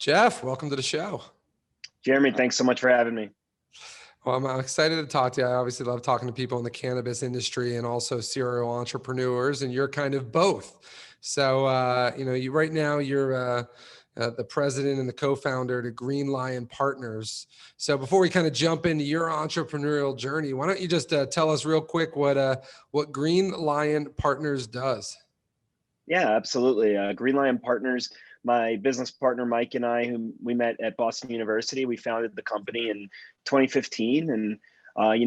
Jeff, welcome to the show. Jeremy, thanks so much for having me. Well, I'm excited to talk to you. I obviously love talking to people in the cannabis industry and also serial entrepreneurs, and you're kind of both. So, you right now you're the president and the co-founder to Green Lion Partners. So, before we kind of jump into your entrepreneurial journey, why don't you just tell us real quick what Green Lion Partners does? Yeah, absolutely. Green Lion Partners, my business partner Mike and I, whom we met at Boston University, we founded the company in 2015, and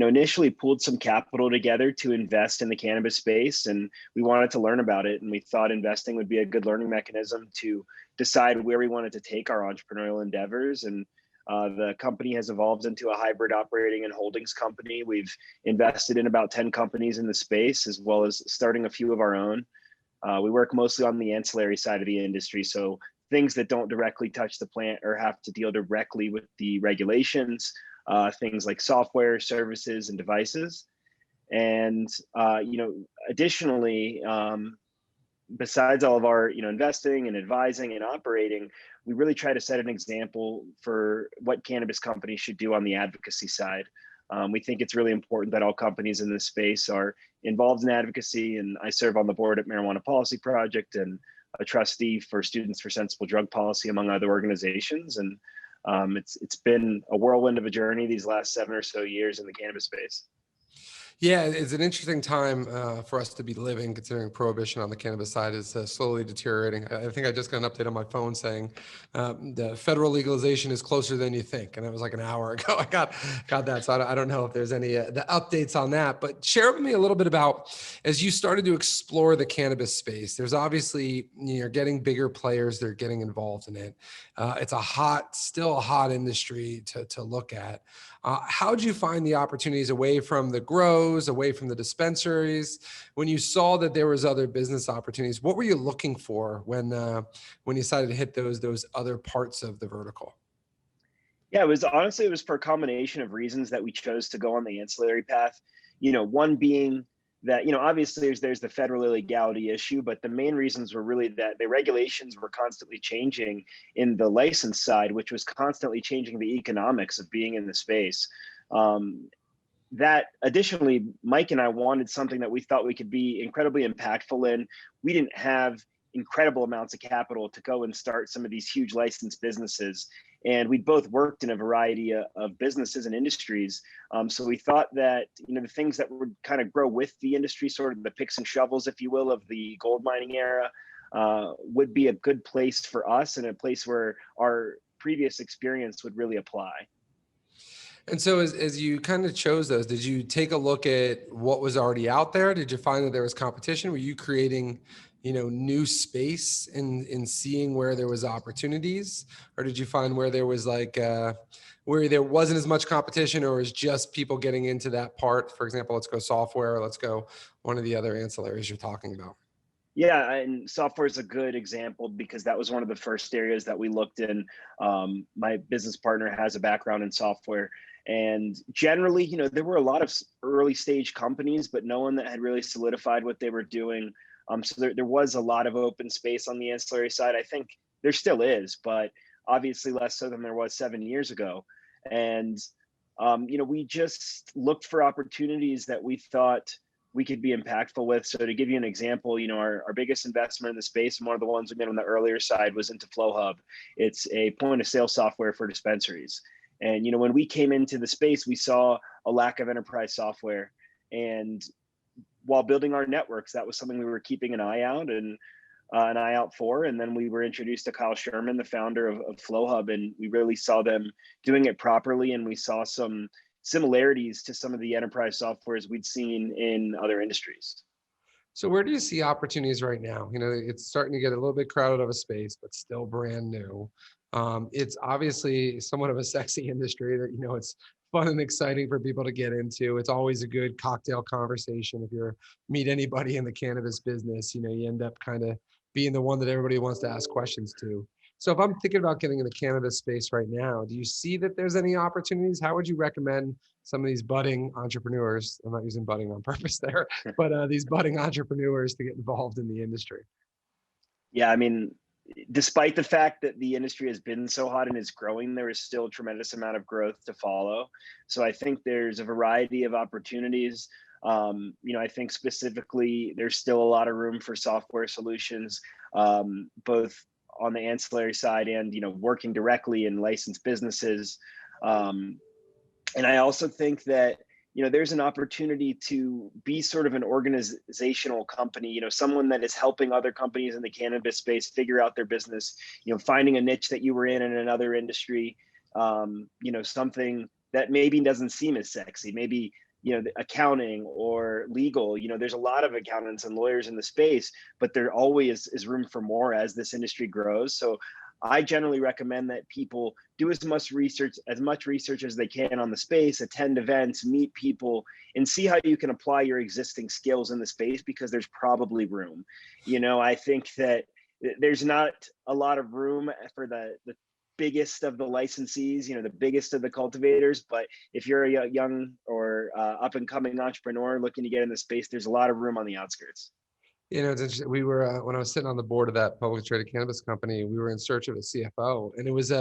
initially pulled some capital together to invest in the cannabis space, and we wanted to learn about it, and we thought investing would be a good learning mechanism to decide where we wanted to take our entrepreneurial endeavors. And the company has evolved into a hybrid operating and holdings company. We've invested in about 10 companies in the space, as well as starting a few of our own. We work mostly on the ancillary side of the industry, so things that don't directly touch the plant or have to deal directly with the regulations, things like software, services, and devices. And additionally, besides all of our investing and advising and operating, we really try to set an example for what cannabis companies should do on the advocacy side. We think it's really important that all companies in this space are involved in advocacy, and I serve on the board at Marijuana Policy Project and a trustee for Students for Sensible Drug Policy, among other organizations. And it's been a whirlwind of a journey these last 7 or so years in the cannabis space. Yeah, it's an interesting time for us to be living, considering prohibition on the cannabis side is slowly deteriorating. I think I just got an update on my phone saying the federal legalization is closer than you think, and it was like an hour ago. I got that, so I don't know if there's any the updates on that. But share with me a little bit about, as you started to explore the cannabis space. There's obviously you're getting bigger players; they're getting involved in it. It's still a hot industry to look at. How did you find the opportunities away from the grows, away from the dispensaries? When you saw that there was other business opportunities, what were you looking for when you decided to hit those other parts of the vertical? Yeah, it was for a combination of reasons that we chose to go on the ancillary path. One being that, obviously there's the federal illegality issue, but the main reasons were really that the regulations were constantly changing in the license side, which was constantly changing the economics of being in the space. That additionally, Mike and I wanted something that we thought we could be incredibly impactful in. We didn't have incredible amounts of capital to go and start some of these huge licensed businesses. And we both worked in a variety of businesses and industries. So we thought that, the things that would kind of grow with the industry, sort of the picks and shovels, if you will, of the gold mining era, would be a good place for us, and a place where our previous experience would really apply. And so as you kind of chose those, did you take a look at what was already out there? Did you find that there was competition? Were you creating new space in seeing where there was opportunities, or did you find where there was where there wasn't as much competition, or was just people getting into that part? For example, let's go software, or let's go one of the other ancillaries you're talking about. Yeah, and software is a good example because that was one of the first areas that we looked in. My business partner has a background in software, and generally, there were a lot of early stage companies, but no one that had really solidified what they were doing. So there was a lot of open space on the ancillary side. I think there still is, but obviously less so than there was 7 years ago. And, we just looked for opportunities that we thought we could be impactful with. So to give you an example, our biggest investment in the space, and one of the ones we made on the earlier side, was into FlowHub. It's a point of sale software for dispensaries. And, when we came into the space, we saw a lack of enterprise software. And while building our networks, that was something we were keeping an eye out for. And then we were introduced to Kyle Sherman, the founder of FlowHub, and we really saw them doing it properly. And we saw some similarities to some of the enterprise softwares we'd seen in other industries. So where do you see opportunities right now? It's starting to get a little bit crowded of a space, but still brand new. It's obviously somewhat of a sexy industry that, it's fun and exciting for people to get into. It's always a good cocktail conversation. If you meet anybody in the cannabis business, you end up kind of being the one that everybody wants to ask questions to. So if I'm thinking about getting in the cannabis space right now, do you see that there's any opportunities? How would you recommend some of these budding entrepreneurs, I'm not using budding on purpose there, but these budding entrepreneurs to get involved in the industry? Yeah, I mean, despite the fact that the industry has been so hot and is growing, there is still a tremendous amount of growth to follow. So I think there's a variety of opportunities. I think specifically there's still a lot of room for software solutions, both on the ancillary side and working directly in licensed businesses. And I also think that there's an opportunity to be sort of an organizational company, someone that is helping other companies in the cannabis space figure out their business, finding a niche that you were in another industry, something that maybe doesn't seem as sexy, maybe, the accounting or legal, there's a lot of accountants and lawyers in the space, but there always is room for more as this industry grows. So I generally recommend that people do as much research as they can on the space, attend events, meet people, and see how you can apply your existing skills in the space, because there's probably room. I think that there's not a lot of room for the biggest of the licensees, the biggest of the cultivators. But if you're a young or up and coming entrepreneur looking to get in the space, there's a lot of room on the outskirts. It's interesting. We were, when I was sitting on the board of that publicly traded cannabis company, we were in search of a CFO, and it was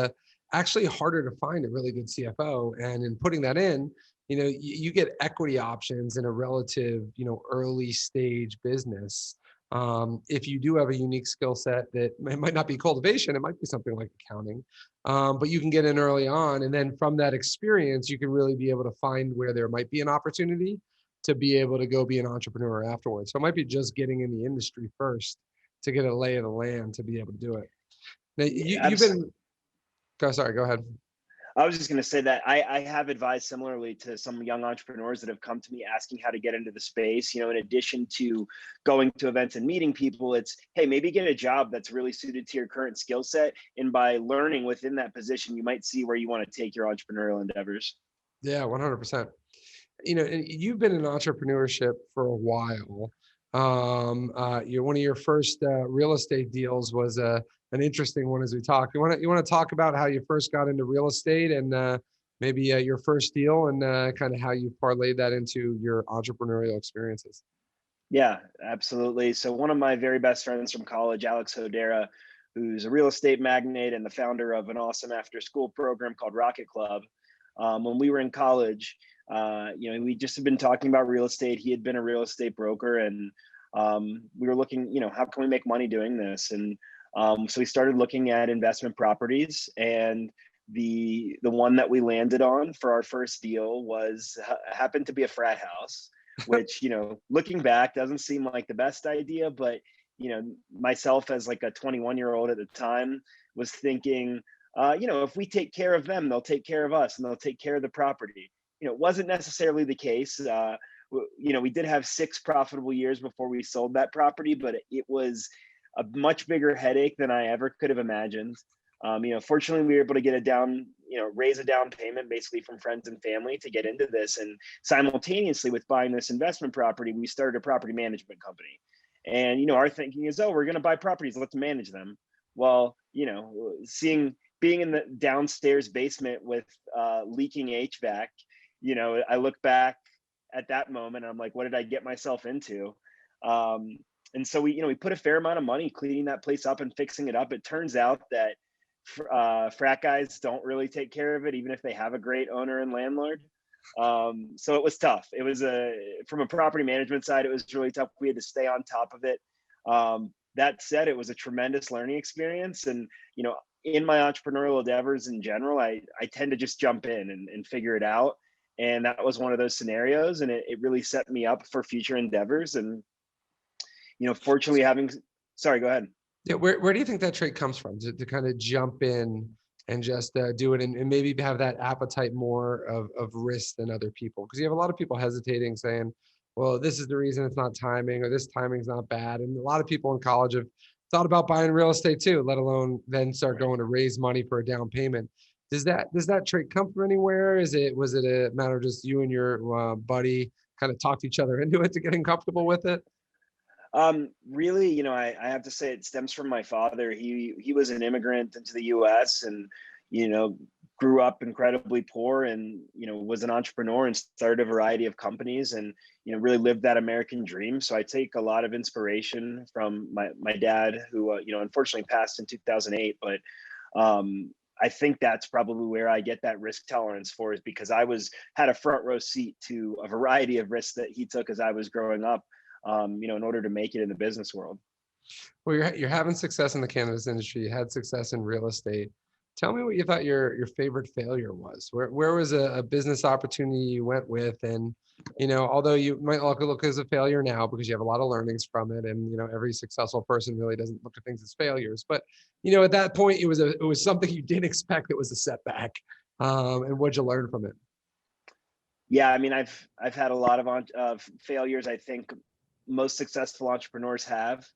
actually harder to find a really good CFO. And in putting that in, you get equity options in a relative, early stage business. If you do have a unique skill set that it might not be cultivation, it might be something like accounting, but you can get in early on. And then from that experience, you can really be able to find where there might be an opportunity to be able to go be an entrepreneur afterwards. So it might be just getting in the industry first to get a lay of the land to be able to do it. Now, you've been, sorry, go ahead. I was just going to say that I have advised similarly to some young entrepreneurs that have come to me asking how to get into the space. In addition to going to events and meeting people, it's, hey, maybe get a job that's really suited to your current skill set. And by learning within that position, you might see where you want to take your entrepreneurial endeavors. Yeah, 100%. You've been in entrepreneurship for a while. One of your first real estate deals was an interesting one as we talk. You want to talk about how you first got into real estate and maybe your first deal and kind of how you parlayed that into your entrepreneurial experiences? Yeah, absolutely. So one of my very best friends from college, Alex Hodera, who's a real estate magnate and the founder of an awesome after school program called Rocket Club. When we were in college, we just had been talking about real estate. He had been a real estate broker, and we were looking, how can we make money doing this? And so we started looking at investment properties, and the one that we landed on for our first deal happened to be a frat house, which, looking back doesn't seem like the best idea, but myself as like a 21-year-old at the time was thinking, if we take care of them, they'll take care of us and they'll take care of the property. It wasn't necessarily the case. We did have 6 profitable years before we sold that property, but it was a much bigger headache than I ever could have imagined. Fortunately, we were able to raise a down payment basically from friends and family to get into this. And simultaneously with buying this investment property, we started a property management company. And, our thinking is, we're going to buy properties, let's manage them. Well, being in the downstairs basement with leaking HVAC, I look back at that moment and I'm like, what did I get myself into? And so we put a fair amount of money cleaning that place up and fixing it up. It turns out that frat guys don't really take care of it, even if they have a great owner and landlord. So it was tough. It was from a property management side, it was really tough. We had to stay on top of it. That said, it was a tremendous learning experience. And, in my entrepreneurial endeavors in general, I tend to just jump in and figure it out. And that was one of those scenarios. And it really set me up for future endeavors. And, fortunately sorry, go ahead. Yeah, where do you think that trait comes from to kind of jump in and just do it and maybe have that appetite more of risk than other people? Because you have a lot of people hesitating saying, well, this is the reason it's not timing, or this timing's not bad. And a lot of people in college have thought about buying real estate too, let alone then start going to raise money for a down payment. Does that trait come from anywhere? Was it a matter of just you and your buddy kind of talked each other into it to getting comfortable with it? Really, I have to say it stems from my father. He was an immigrant into the US and, grew up incredibly poor and, was an entrepreneur and started a variety of companies and, really lived that American dream. So I take a lot of inspiration from my dad, who, unfortunately passed in 2008. But I think that's probably where I get that risk tolerance for, is because had a front row seat to a variety of risks that he took as I was growing up, in order to make it in the business world. Well, you're having success in the cannabis industry. You had success in real estate. Tell me what you thought your favorite failure was. Where was a business opportunity you went with, and although you might look as a failure now because you have a lot of learnings from it, and every successful person really doesn't look at things as failures, but at that point it was something you didn't expect that was a setback, and what'd you learn from it? Yeah, I mean, I've had a lot of failures. I think most successful entrepreneurs have.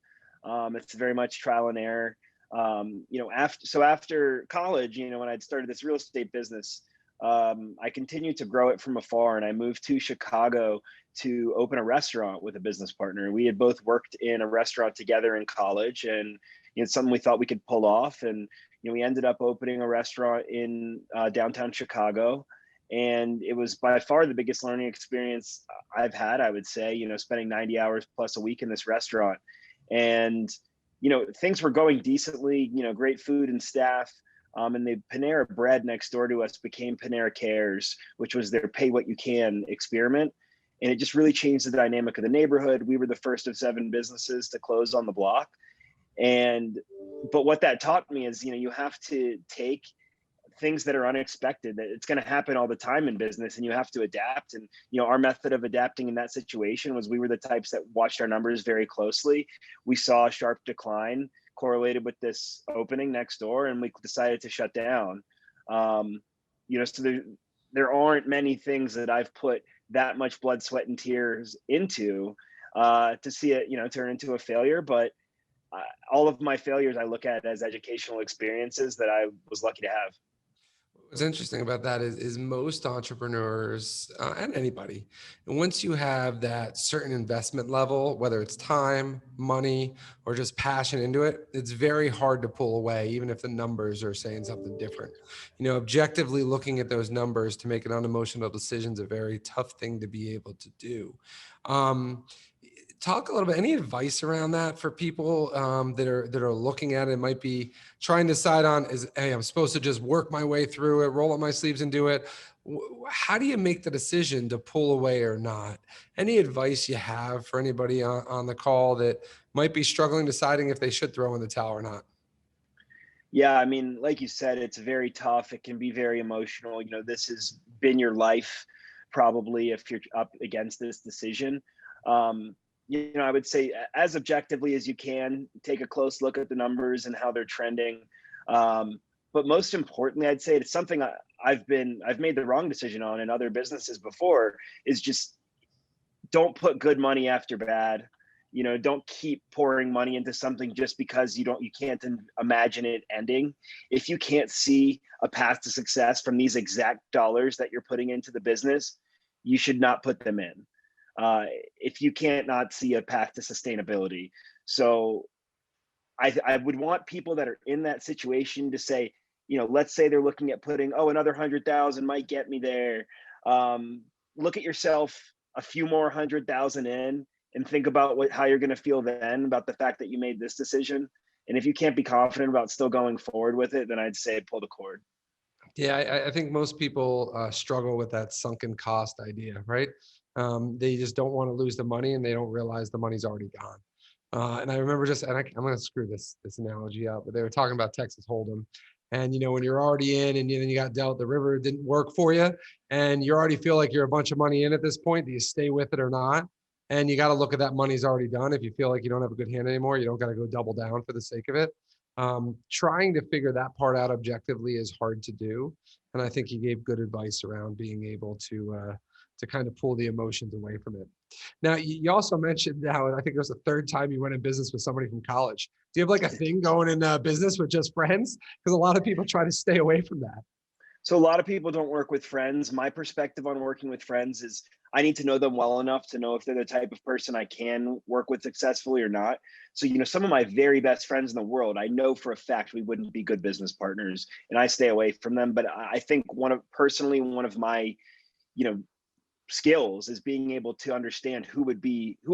It's very much trial and error. After college, when I'd started this real estate business, I continued to grow it from afar, and I moved to Chicago to open a restaurant with a business partner. We had both worked in a restaurant together in college, and it's something we thought we could pull off. And we ended up opening a restaurant in downtown Chicago. And it was by far the biggest learning experience I've had, I would say, spending 90 hours plus a week in this restaurant. And, things were going decently, great food and staff. And the Panera Bread next door to us became Panera Cares, which was their pay what you can experiment. And it just really changed the dynamic of the neighborhood. We were the first of 7 businesses to close on the block. But what that taught me is, you have to take things that are unexpected, that it's going to happen all the time in business, and you have to adapt. And our method of adapting in that situation was, we were the types that watched our numbers very closely. We saw a sharp decline correlated with this opening next door, and we decided to shut down. So there aren't many things that I've put that much blood, sweat, and tears into to see it turn into a failure. But all of my failures I look at as educational experiences that I was lucky to have. What's interesting about that is most entrepreneurs, and anybody, and once you have that certain investment level, whether it's time, money, or just passion into it, it's very hard to pull away, even if the numbers are saying something different. Objectively looking at those numbers to make an unemotional decision is a very tough thing to be able to do. Talk a little bit, any advice around that for people that are looking at it, might be trying to decide on, hey, I'm supposed to just work my way through it, roll up my sleeves and do it. How do you make the decision to pull away or not? Any advice you have for anybody on the call that might be struggling deciding if they should throw in the towel or not? Yeah, I mean, like you said, it's very tough. It can be very emotional. This has been your life, probably, if you're up against this decision. I would say, as objectively as you can, take a close look at the numbers and how they're trending. But most importantly, I'd say it's something I've made the wrong decision on in other businesses before, is just don't put good money after bad. Don't keep pouring money into something just because you can't imagine it ending. If you can't see a path to success from these exact dollars that you're putting into the business, you should not put them in. If you can't not see a path to sustainability. So I would want people that are in that situation to say, let's say they're looking at putting, another 100,000 might get me there. Look at yourself a few more 100,000 in, and think about how you're going to feel then about the fact that you made this decision. And if you can't be confident about still going forward with it, then I'd say pull the cord. Yeah, I think most people struggle with that sunken cost idea, right? They just don't want to lose the money, and they don't realize the money's already gone. And I remember I'm going to screw this analogy up, but they were talking about Texas Hold'em. And, when you're already in and then you got dealt, the river didn't work for you, and you already feel like you're a bunch of money in at this point. Do you stay with it or not? And you got to look at that money's already done. If you feel like you don't have a good hand anymore, you don't got to go double down for the sake of it. Trying to figure that part out objectively is hard to do. And I think he gave good advice around being able to kind of pull the emotions away from it. Now, you also mentioned how, I think it was the 3rd time you went in business with somebody from college. Do you have like a thing going in business with just friends? Because a lot of people try to stay away from that. So a lot of people don't work with friends. My perspective on working with friends is I need to know them well enough to know if they're the type of person I can work with successfully or not. So, some of my very best friends in the world, I know for a fact we wouldn't be good business partners, and I stay away from them. But I think one of my, you know, skills is being able to understand who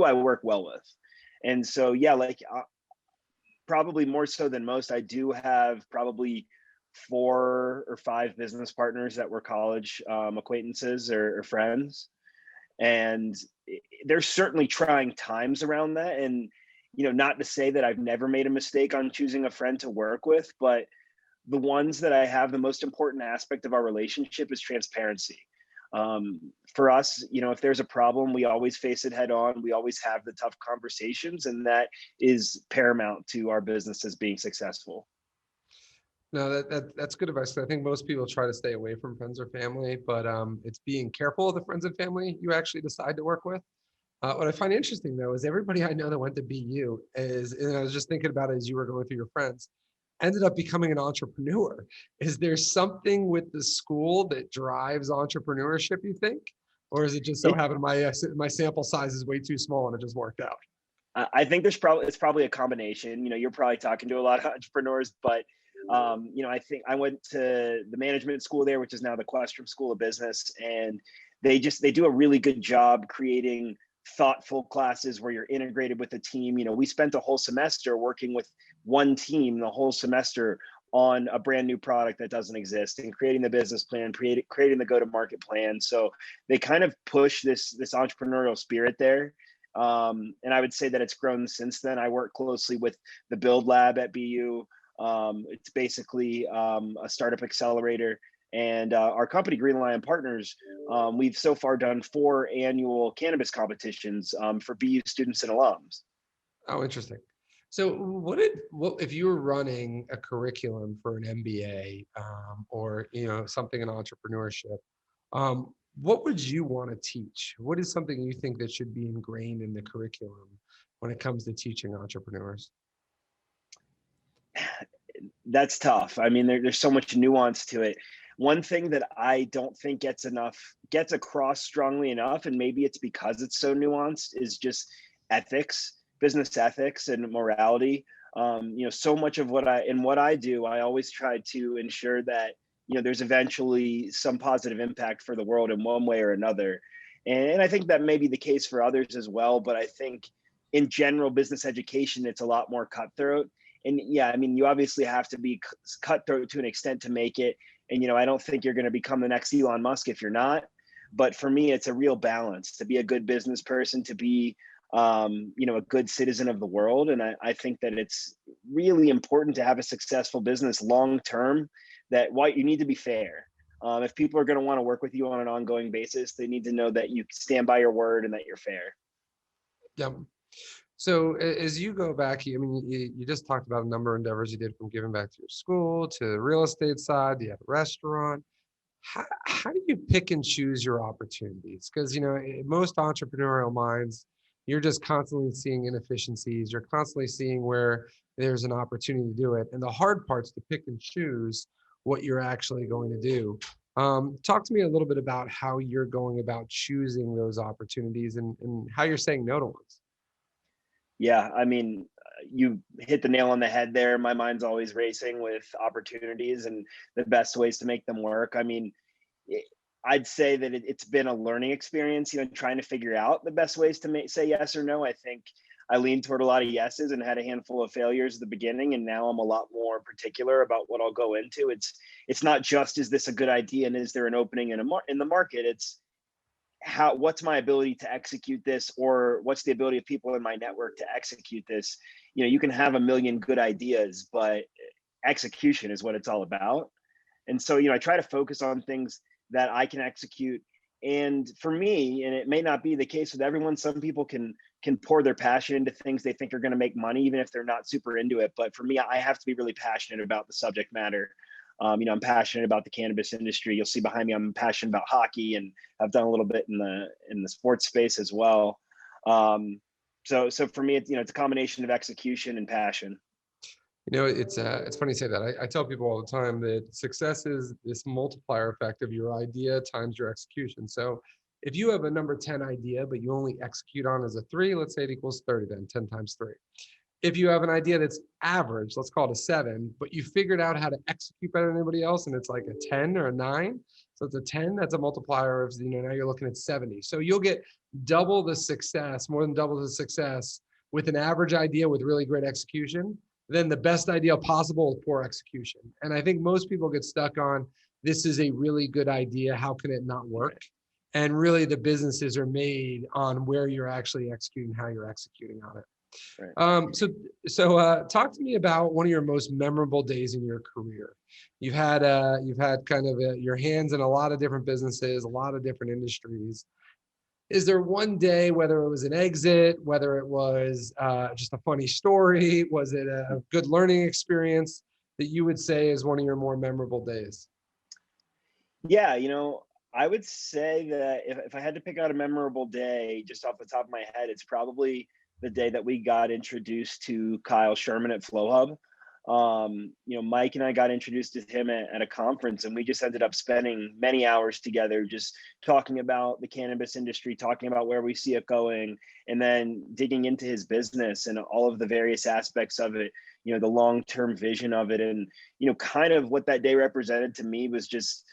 I work well with. And so, yeah, like probably more so than most, I do have probably 4 or 5 business partners that were college acquaintances or friends. And there's certainly trying times around that. And, not to say that I've never made a mistake on choosing a friend to work with, but the ones that I have, the most important aspect of our relationship is transparency. For us, if there's a problem, we always face it head on. We always have the tough conversations, and that is paramount to our businesses being successful. No, that's good advice. I think most people try to stay away from friends or family, but it's being careful of the friends and family you actually decide to work with. What I find interesting though is everybody I know that went to BU and I was just thinking about it as you were going through your friends, ended up becoming an entrepreneur. Is there something with the school that drives entrepreneurship, you think? Or is it just so It, happened my sample size is way too small and it just worked out? I think it's probably a combination. You're probably talking to a lot of entrepreneurs, but I think I went to the management school there, which is now the Questrom School of Business, and they do a really good job creating thoughtful classes where you're integrated with a team. We spent a whole semester working with one team the whole semester on a brand new product that doesn't exist and creating the business plan, creating the go-to-market plan. So they kind of push this entrepreneurial spirit there. And I would say that it's grown since then. I work closely with the Build Lab at BU. It's basically a startup accelerator. And our company, Green Lion Partners, we've so far done 4 annual cannabis competitions for BU students and alums. Oh, interesting. So what if you were running a curriculum for an MBA or something in entrepreneurship? What would you want to teach? What is something you think that should be ingrained in the curriculum when it comes to teaching entrepreneurs? That's tough. I mean, there's so much nuance to it. One thing that I don't think gets across strongly enough, and maybe it's because it's so nuanced, is just ethics, business ethics, and morality. So much of what I do, I always try to ensure that there's eventually some positive impact for the world in one way or another. And I think that may be the case for others as well. But I think in general, business education, it's a lot more cutthroat. And yeah, I mean, you obviously have to be cutthroat to an extent to make it. And, I don't think you're going to become the next Elon Musk if you're not. But for me, it's a real balance to be a good business person, to be, a good citizen of the world. And I think that it's really important to have a successful business long term, that what you need to be fair. If people are going to want to work with you on an ongoing basis, they need to know that you stand by your word and that you're fair. Yeah. So as you go back, you just talked about a number of endeavors you did, from giving back to your school to the real estate side. You have a restaurant. How do you pick and choose your opportunities? Because, in most entrepreneurial minds, you're just constantly seeing inefficiencies. You're constantly seeing where there's an opportunity to do it. And the hard part's to pick and choose what you're actually going to do. Talk to me a little bit about how you're going about choosing those opportunities and how you're saying no to ones. Yeah, I mean, you hit the nail on the head there. My mind's always racing with opportunities and the best ways to make them work. I mean, it- I'd say that it's been a learning experience, trying to figure out the best ways to say yes or no. I think I leaned toward a lot of yeses and had a handful of failures at the beginning, and now I'm a lot more particular about what I'll go into. It's not just, is this a good idea and is there an opening in the market? It's what's my ability to execute this, or what's the ability of people in my network to execute this. You can have a million good ideas, but execution is what it's all about. And so I try to focus on things that I can execute. And for me, and it may not be the case with everyone, some people can pour their passion into things they think are going to make money even if they're not super into it. But for me, I have to be really passionate about the subject matter. I'm passionate about the cannabis industry. You'll see behind me, I'm passionate about hockey, and I've done a little bit in the sports space as well. So for me, it's a combination of execution and passion. It's funny you say that. I tell people all the time that success is this multiplier effect of your idea times your execution. So if you have a number 10 idea, but you only execute on as a 3, let's say it equals 30 then, 10 times 3. If you have an idea that's average, let's call it a 7, but you figured out how to execute better than anybody else, and it's like a 10 or a 9, so it's a 10, that's a multiplier of, now you're looking at 70. So you'll get double the success, more than double the success with an average idea with really great execution than the best idea possible with poor execution. And I think most people get stuck on, this is a really good idea, how can it not work? And really the businesses are made on where you're actually executing, how you're executing on it. Right. So talk to me about one of your most memorable days in your career. You've had kind of your hands in a lot of different businesses, a lot of different industries. Is there one day, whether it was an exit, whether it was just a funny story, was it a good learning experience that you would say is one of your more memorable days? Yeah, I would say that if I had to pick out a memorable day just off the top of my head, it's probably the day that we got introduced to Kyle Sherman at FlowHub. Mike and I got introduced to him at a conference, and we just ended up spending many hours together just talking about the cannabis industry, talking about where we see it going, and then digging into his business and all of the various aspects of it, the long-term vision of it. And, kind of what that day represented to me was just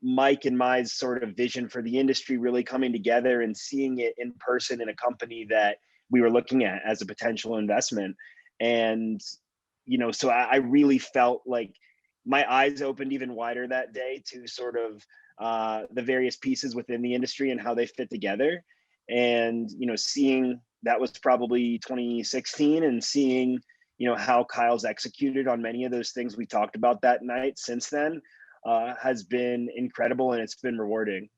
Mike and my sort of vision for the industry really coming together and seeing it in person in a company that we were looking at as a potential investment. And, so I really felt like my eyes opened even wider that day to sort of the various pieces within the industry and how they fit together. And, seeing that was probably 2016, and seeing, how Kyle's executed on many of those things we talked about that night since then has been incredible, and it's been rewarding.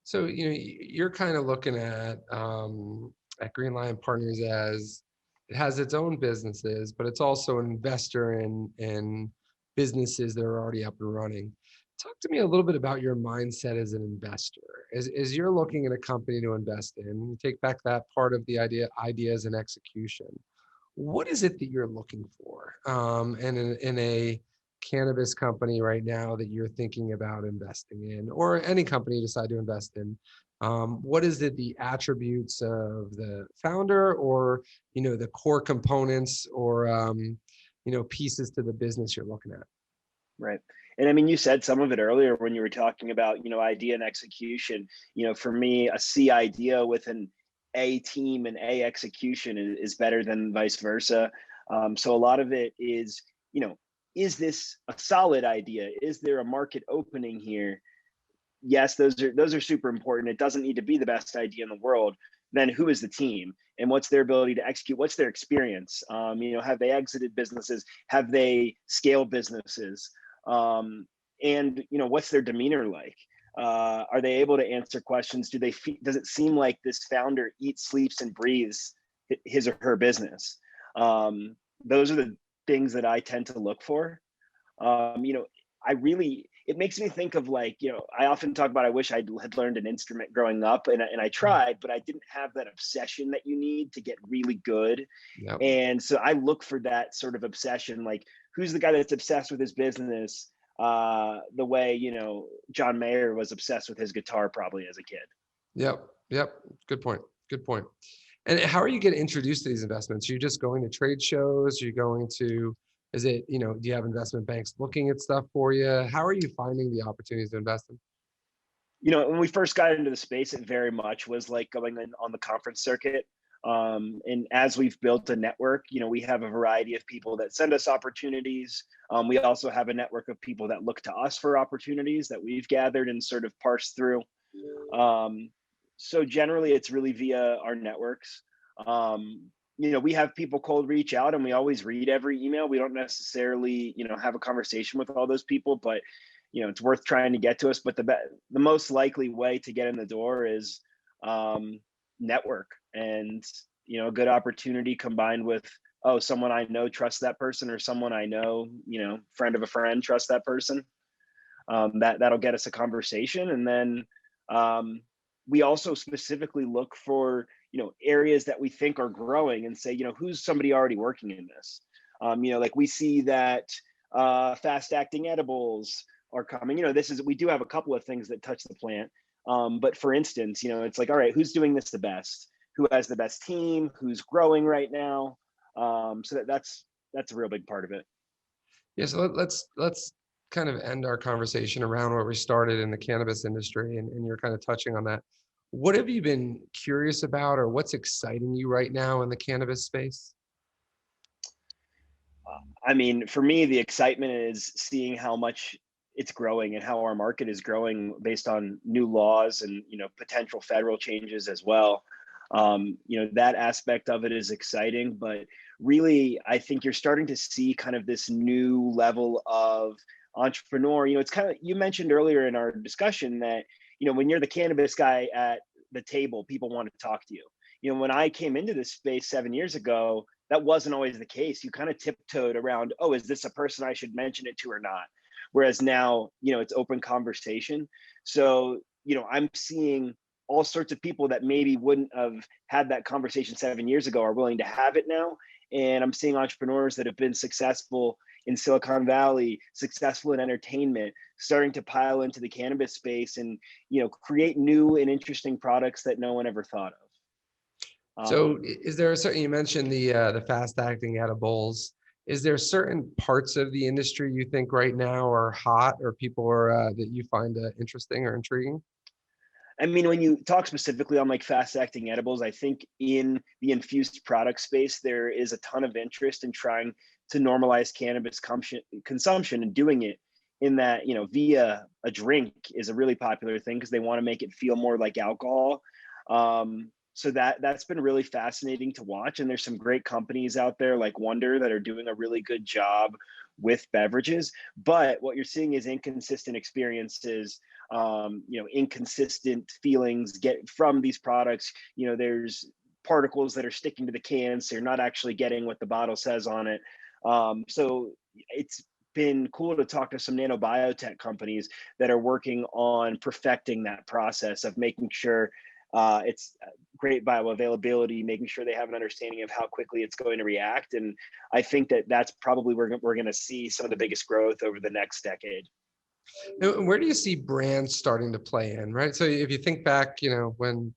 So, you're kind of looking at Green Lion Partners as it has its own businesses, but it's also an investor in businesses that are already up and running. Talk to me a little bit about your mindset as an investor. As you're looking at a company to invest in, take back that part of the ideas and execution. What is it that you're looking for? And in a cannabis company right now that you're thinking about investing in, or any company you decide to invest in, what is it, the attributes of the founder, or the core components, or pieces to the business you're looking at? Right. And I mean, you said some of it earlier when you were talking about, idea and execution. For me, a C idea with an A team and A execution is better than vice versa. So a lot of it is, is this a solid idea? Is there a market opening here? Yes, those are super important. It doesn't need to be the best idea in the world. Then who is the team, and what's their ability to execute? What's their experience? Have they exited businesses? Have they scaled businesses? And what's their demeanor like? Are they able to answer questions? Does it seem like this founder eats, sleeps, and breathes his or her business? Those are the things that I tend to look for. It makes me think of, like, I often talk about, I wish I had learned an instrument growing up, and I tried, but I didn't have that obsession that you need to get really good. Yep. And so I look for that sort of obsession, like, who's the guy that's obsessed with his business the way, John Mayer was obsessed with his guitar probably as a kid. Yep. Good point. Good point. And how are you getting introduced to these investments? Are you just going to trade shows? Are you going to, do you have investment banks looking at stuff for you? How are you finding the opportunities to invest in? When we first got into the space, it very much was like going in on the conference circuit. And as we've built a network, we have a variety of people that send us opportunities. We also have a network of people that look to us for opportunities that we've gathered and sort of parsed through. So generally, it's really via our networks. We have people cold reach out, and we always read every email. We don't necessarily, have a conversation with all those people, but it's worth trying to get to us. But the most likely way to get in the door is network, and a good opportunity combined with, oh, someone I know trusts that person, or someone I know, friend of a friend trusts that person. That'll get us a conversation. And then we also specifically look for areas that we think are growing, and say, who's somebody already working in this. Like we see that fast acting edibles are coming. We do have a couple of things that touch the plant. But for instance, it's like, all right, who's doing this the best? Who has the best team? Who's growing right now? So that's a real big part of it. Yeah, so let's kind of end our conversation around where we started in the cannabis industry, and you're kind of touching on that. What have you been curious about, or what's exciting you right now in the cannabis space? I mean, for me, the excitement is seeing how much it's growing and how our market is growing based on new laws and potential federal changes as well. That aspect of it is exciting, but really, I think you're starting to see kind of this new level of entrepreneur. It's kind of, you mentioned earlier in our discussion that when you're the cannabis guy at the table, people want to talk to you. When I came into this space 7 years ago, that wasn't always the case. You kind of tiptoed around, oh, is this a person I should mention it to or not? Whereas now, it's open conversation. So, I'm seeing all sorts of people that maybe wouldn't have had that conversation 7 years ago are willing to have it now. And I'm seeing entrepreneurs that have been successful in Silicon Valley, successful in entertainment, starting to pile into the cannabis space and, create new and interesting products that no one ever thought of. So is there a certain, you mentioned the fast acting edibles. Is there certain parts of the industry you think right now are hot, or people are that you find interesting or intriguing? I mean, when you talk specifically on like fast acting edibles, I think in the infused product space, there is a ton of interest in trying to normalize cannabis consumption and doing it in that, via a drink is a really popular thing because they want to make it feel more like alcohol. So that's been really fascinating to watch. And there's some great companies out there like Wonder that are doing a really good job with beverages. But what you're seeing is inconsistent experiences, inconsistent feelings get from these products. There's particles that are sticking to the cans, so you're not actually getting what the bottle says on it. So it's been cool to talk to some nanobiotech companies that are working on perfecting that process of making sure it's great bioavailability, making sure they have an understanding of how quickly it's going to react. And I think that that's probably where we're going to see some of the biggest growth over the next decade. And where do you see brands starting to play in, right? So if you think back, when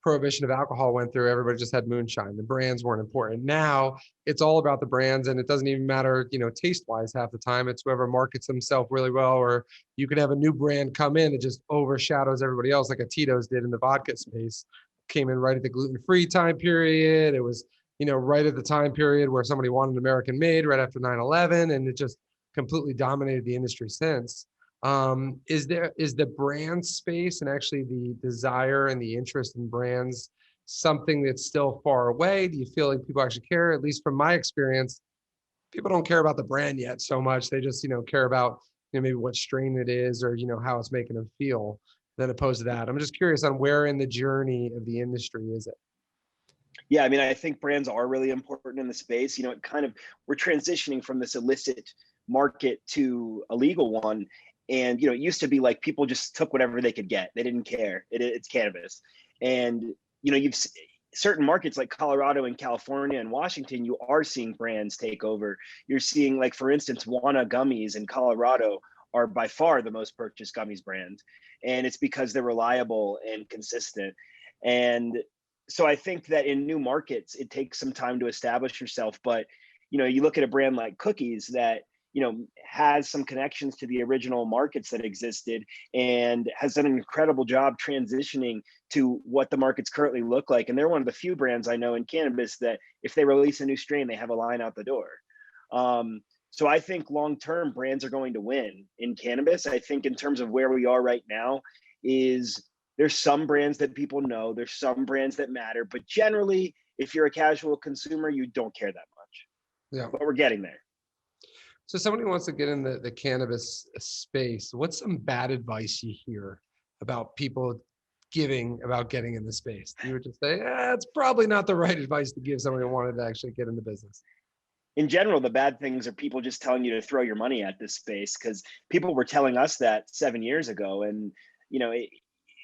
prohibition of alcohol went through, everybody just had moonshine. The brands weren't important. Now it's all about the brands, and it doesn't even matter, taste wise half the time. It's whoever markets themselves really well, or you could have a new brand come in that just overshadows everybody else, like a Tito's did in the vodka space. Came in right at the gluten-free time period. It was, right at the time period where somebody wanted American made right after 9/11, and it just completely dominated the industry since. Is the brand space and actually the desire and the interest in brands something that's still far away? Do you feel like people actually care? At least from my experience, people don't care about the brand yet so much. They just, care about, maybe what strain it is, or, how it's making them feel, than opposed to that. I'm just curious on where in the journey of the industry is it? Yeah, I mean, I think brands are really important in the space. We're transitioning from this illicit market to a legal one. And, it used to be like people just took whatever they could get. They didn't care. It's cannabis. And, certain markets like Colorado and California and Washington, you are seeing brands take over. You're seeing, like, for instance, Wana gummies in Colorado are by far the most purchased gummies brand. And it's because they're reliable and consistent. And so I think that in new markets, it takes some time to establish yourself. But, you look at a brand like Cookies that, has some connections to the original markets that existed and has done an incredible job transitioning to what the markets currently look like. And they're one of the few brands I know in cannabis that if they release a new strain, they have a line out the door. So I think long-term brands are going to win in cannabis. I think in terms of where we are right now is there's some brands that people know, there's some brands that matter, but generally, if you're a casual consumer, you don't care that much. Yeah. But we're getting there. So somebody wants to get in the cannabis space. What's some bad advice you hear about people giving about getting in the space? You would just say, it's probably not the right advice to give somebody who wanted to actually get in the business. In general, the bad things are people just telling you to throw your money at this space, because people were telling us that 7 years ago. And,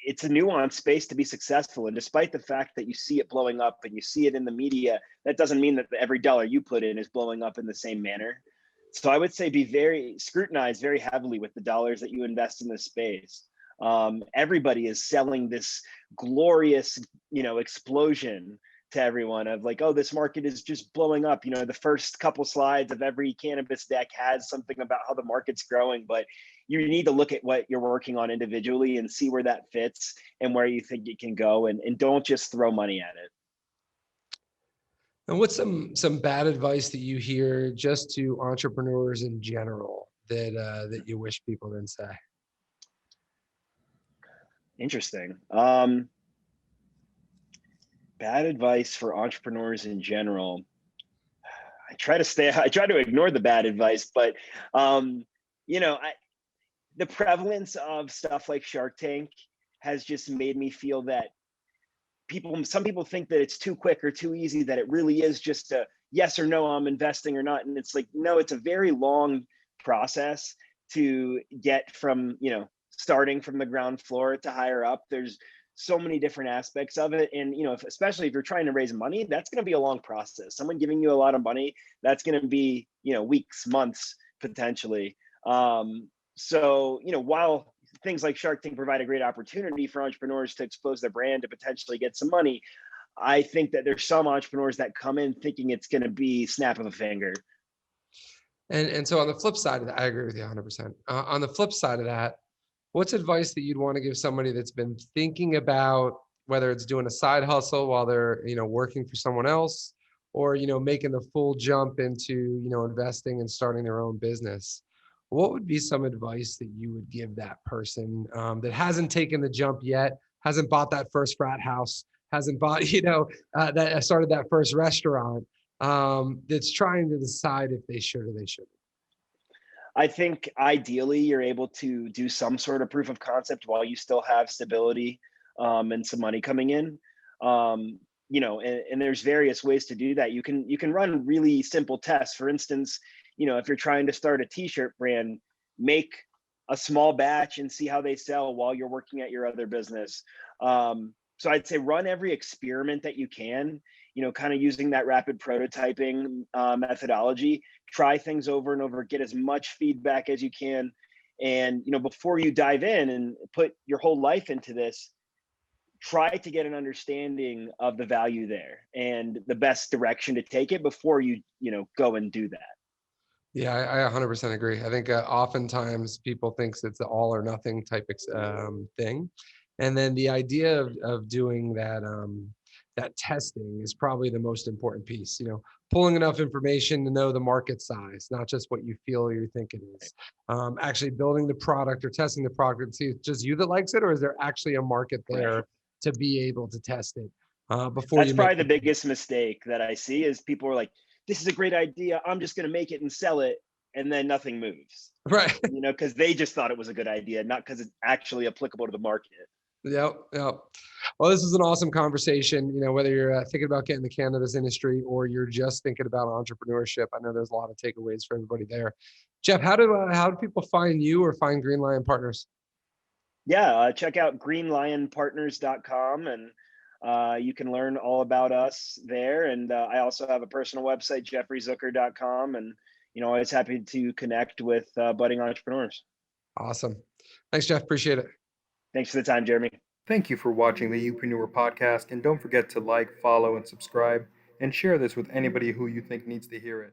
it's a nuanced space to be successful. And despite the fact that you see it blowing up and you see it in the media, that doesn't mean that every dollar you put in is blowing up in the same manner. So I would say scrutinize very heavily with the dollars that you invest in this space. Everybody is selling this glorious, explosion to everyone of like, oh, this market is just blowing up. The first couple slides of every cannabis deck has something about how the market's growing, but you need to look at what you're working on individually and see where that fits and where you think it can go, and don't just throw money at it. And what's some bad advice that you hear just to entrepreneurs in general that you wish people didn't say? Interesting. Bad advice for entrepreneurs in general. I try to ignore the bad advice, but the prevalence of stuff like Shark Tank has just made me feel that some people think that it's too quick or too easy, that it really is just a yes or no, I'm investing or not. And it's like, no, it's a very long process to get from, starting from the ground floor to higher up. There's so many different aspects of it. And, especially if you're trying to raise money, that's going to be a long process. Someone giving you a lot of money, that's going to be, weeks, months, potentially. So, while things like Shark Tank provide a great opportunity for entrepreneurs to expose their brand to potentially get some money, I think that there's some entrepreneurs that come in thinking it's going to be snap of a finger. And so on the flip side of that, I agree with you 100%. On the flip side of that, what's advice that you'd want to give somebody that's been thinking about whether it's doing a side hustle while they're, working for someone else, or, making the full jump into, investing and starting their own business? What would be some advice that you would give that person that hasn't taken the jump yet, hasn't bought that first frat house, hasn't bought, that started that first restaurant, that's trying to decide if they should or they shouldn't? I think ideally you're able to do some sort of proof of concept while you still have stability and some money coming in. And there's various ways to do that. You can run really simple tests. For instance, if you're trying to start a t-shirt brand, make a small batch and see how they sell while you're working at your other business. So I'd say run every experiment that you can, kind of using that rapid prototyping methodology. Try things over and over, get as much feedback as you can. And, before you dive in and put your whole life into this, try to get an understanding of the value there and the best direction to take it before you, go and do that. Yeah, I 100% agree. I think oftentimes people thinks it's the all or nothing type thing. And then the idea of doing that testing is probably the most important piece, pulling enough information to know the market size, not just what you feel or you think it is. Actually building the product or testing the product and see if it's just you that likes it, or is there actually a market there to be able to test it before That's you probably the biggest mistake that I see is people are like, this is a great idea, I'm just going to make it and sell it. And then nothing moves. Right. Because they just thought it was a good idea, not because it's actually applicable to the market. Yep. Well, this is an awesome conversation. Whether you're thinking about getting the cannabis industry or you're just thinking about entrepreneurship, I know there's a lot of takeaways for everybody there. Jeff, how do people find you or find Green Lion Partners? Yeah, check out greenlionpartners.com and you can learn all about us there. And I also have a personal website, jeffreyzucker.com, and always happy to connect with budding entrepreneurs. Awesome. Thanks, Jeff. Appreciate it. Thanks for the time, Jeremy. Thank you for watching the Upreneur podcast, and don't forget to like, follow, and subscribe, and share this with anybody who you think needs to hear it.